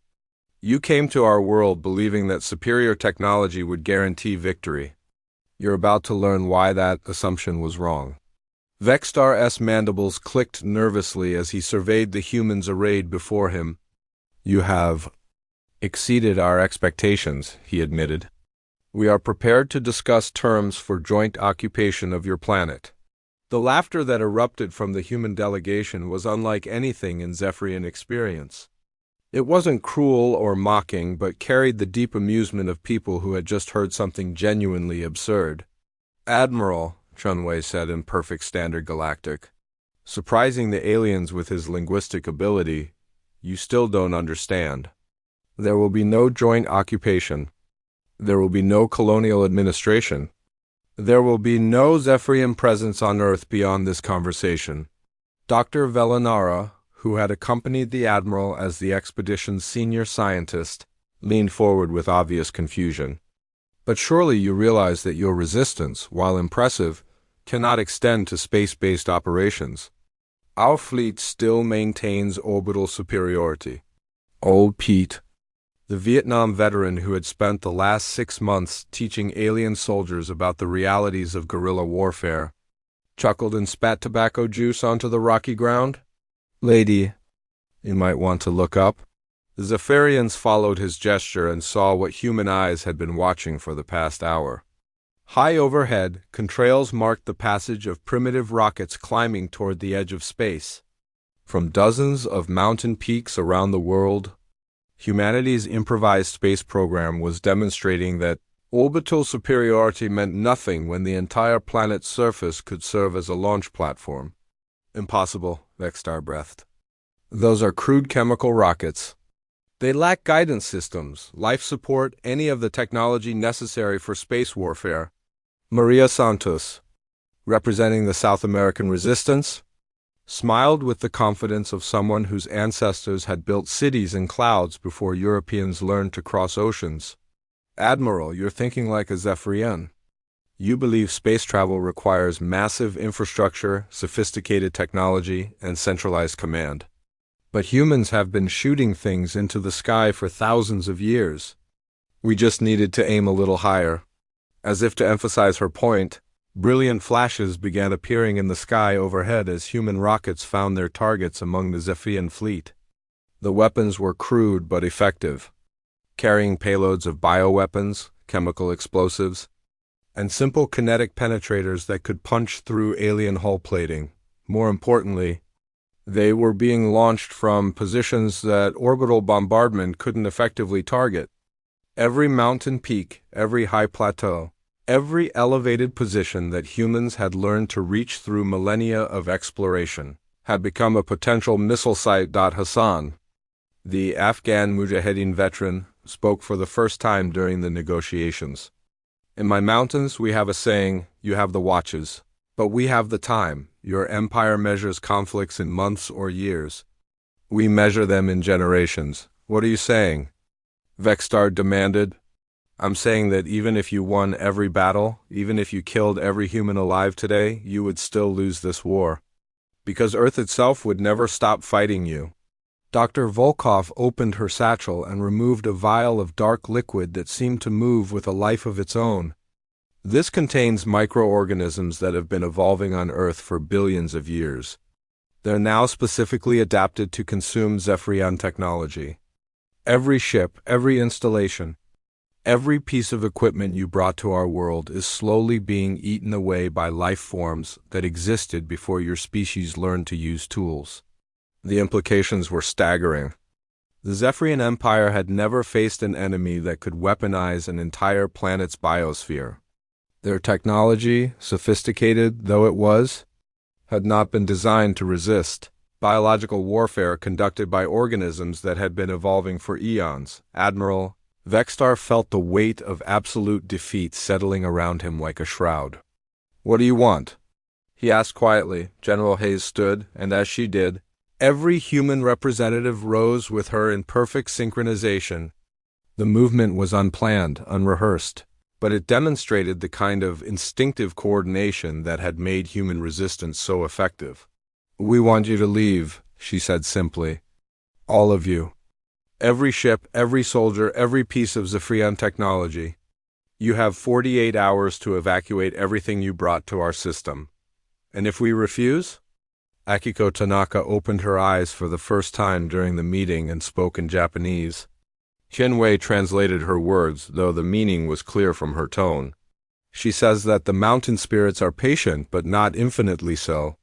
Speaker 1: You came to our world believing that superior technology would guarantee victory. You're about to learn why that assumption was wrong. Vextar's mandibles clicked nervously as he surveyed the humans arrayed before him. You have exceeded our expectations, he admitted. We are prepared to discuss terms for joint occupation of your planet. The laughter that erupted from the human delegation was unlike anything in Zephyrian experience. It wasn't cruel or mocking, but carried the deep amusement of people who had just heard something genuinely absurd. Admiral, Chunwei said in perfect standard galactic, surprising the aliens with his linguistic ability, you still don't understand. There will be no joint occupation. There will be no colonial administration. There will be no Zephyrian presence on Earth beyond this conversation. Dr. Velinara, who had accompanied the Admiral as the expedition's senior scientist, leaned forward with obvious confusion. But surely you realize that your resistance, while impressive, cannot extend to space-based operations. Our fleet still maintains orbital superiority. Old Pete, the Vietnam veteran who had spent the last 6 months teaching alien soldiers about the realities of guerrilla warfare, chuckled and spat tobacco juice onto the rocky ground. Lady, you might want to look up. The Zephyrians followed his gesture and saw what human eyes had been watching for the past hour. High overhead, contrails marked the passage of primitive rockets climbing toward the edge of space. From dozens of mountain peaks around the world, humanity's improvised space program was demonstrating that orbital superiority meant nothing when the entire planet's surface could serve as a launch platform. Impossible, Vextar breathed. Those are crude chemical rockets. They lack guidance systems, life support, any of the technology necessary for space warfare. Maria Santos, representing the South American resistance, smiled with the confidence of someone whose ancestors had built cities in clouds before Europeans learned to cross oceans. Admiral, you're thinking like a Zephyrian. You believe space travel requires massive infrastructure, sophisticated technology, and centralized command. But humans have been shooting things into the sky for thousands of years. We just needed to aim a little higher. As if to emphasize her point, brilliant flashes began appearing in the sky overhead as human rockets found their targets among the Zephyrian fleet. The weapons were crude but effective, carrying payloads of bioweapons, chemical explosives, and simple kinetic penetrators that could punch through alien hull plating. More importantly, they were being launched from positions that orbital bombardment couldn't effectively target. Every mountain peak, every high plateau, every elevated position that humans had learned to reach through millennia of exploration had become a potential missile site. Hassan, the Afghan Mujahideen veteran, spoke for the first time during the negotiations. In my mountains, we have a saying, you have the watches, but we have the time. Your empire measures conflicts in months or years. We measure them in generations. What are you saying? Vexstar demanded. I'm saying that even if you won every battle, even if you killed every human alive today, you would still lose this war. Because Earth itself would never stop fighting you. Dr. Volkov opened her satchel and removed a vial of dark liquid that seemed to move with a life of its own. This contains microorganisms that have been evolving on Earth for billions of years. They're now specifically adapted to consume Zephyrian technology. Every ship, every installation, every piece of equipment you brought to our world is slowly being eaten away by life forms that existed before your species learned to use tools. The implications were staggering. The Zephyrian Empire had never faced an enemy that could weaponize an entire planet's biosphere. Their technology, sophisticated though it was, had not been designed to resist biological warfare conducted by organisms that had been evolving for eons. Admiral, Vexstar felt the weight of absolute defeat settling around him like a shroud. What do you want? He asked quietly. General Hayes stood, and as she did, every human representative rose with her in perfect synchronization. The movement was unplanned, unrehearsed, but it demonstrated the kind of instinctive coordination that had made human resistance so effective. We want you to leave, she said simply. All of you. Every ship, every soldier, every piece of Zephyrian technology. You have 48 hours to evacuate everything you brought to our system. And if we refuse? Akiko Tanaka opened her eyes for the first time during the meeting and spoke in Japanese. Qianwei translated her words, though the meaning was clear from her tone. She says that the mountain spirits are patient, but not infinitely so.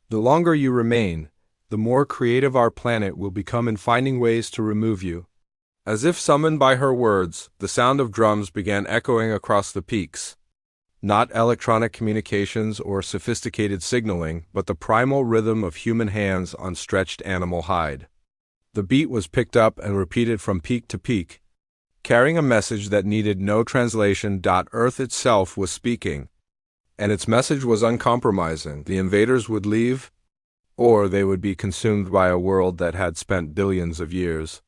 Speaker 1: The longer you remain, the more creative our planet will become in finding ways to remove you. As if summoned by her words, the sound of drums began echoing across the peaks. Not electronic communications or sophisticated signaling, but the primal rhythm of human hands on stretched animal hide. The beat was picked up and repeated from peak to peak, carrying a message that needed no translation. Earth itself was speaking, and its message was uncompromising. The invaders would leave, or they would be consumed by a world that had spent billions of years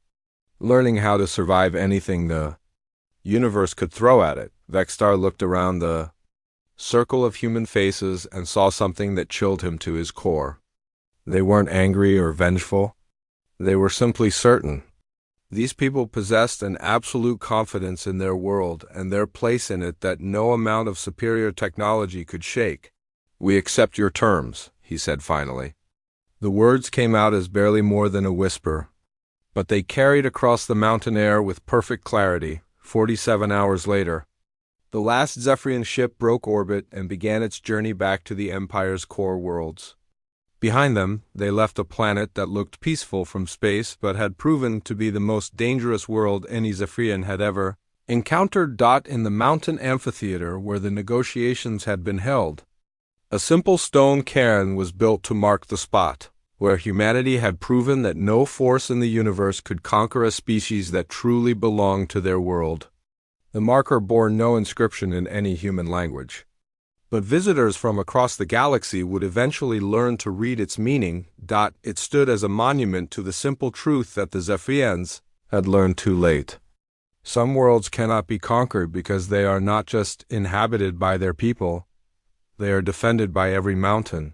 Speaker 1: learning how to survive anything the universe could throw at it. Vexstar looked around the circle of human faces and saw something that chilled him to his core. They weren't angry or vengeful. They were simply certain. These people possessed an absolute confidence in their world and their place in it that no amount of superior technology could shake. We accept your terms, he said finally. The words came out as barely more than a whisper, but they carried across the mountain air with perfect clarity. 47 hours later, the last Zephyrian ship broke orbit and began its journey back to the Empire's core worlds. Behind them, they left a planet that looked peaceful from space but had proven to be the most dangerous world any Zephyrian had ever encountered. In the mountain amphitheater where the negotiations had been held, a simple stone cairn was built to mark the spot where humanity had proven that no force in the universe could conquer a species that truly belonged to their world. The marker bore no inscription in any human language, but visitors from across the galaxy would eventually learn to read its meaning. It stood as a monument to the simple truth that the Zephyrians had learned too late. Some worlds cannot be conquered because they are not just inhabited by their people, they are defended by every mountain,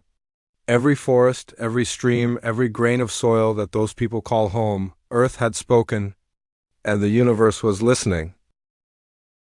Speaker 1: every forest, every stream, every grain of soil that those people call home. Earth had spoken, and the universe was listening.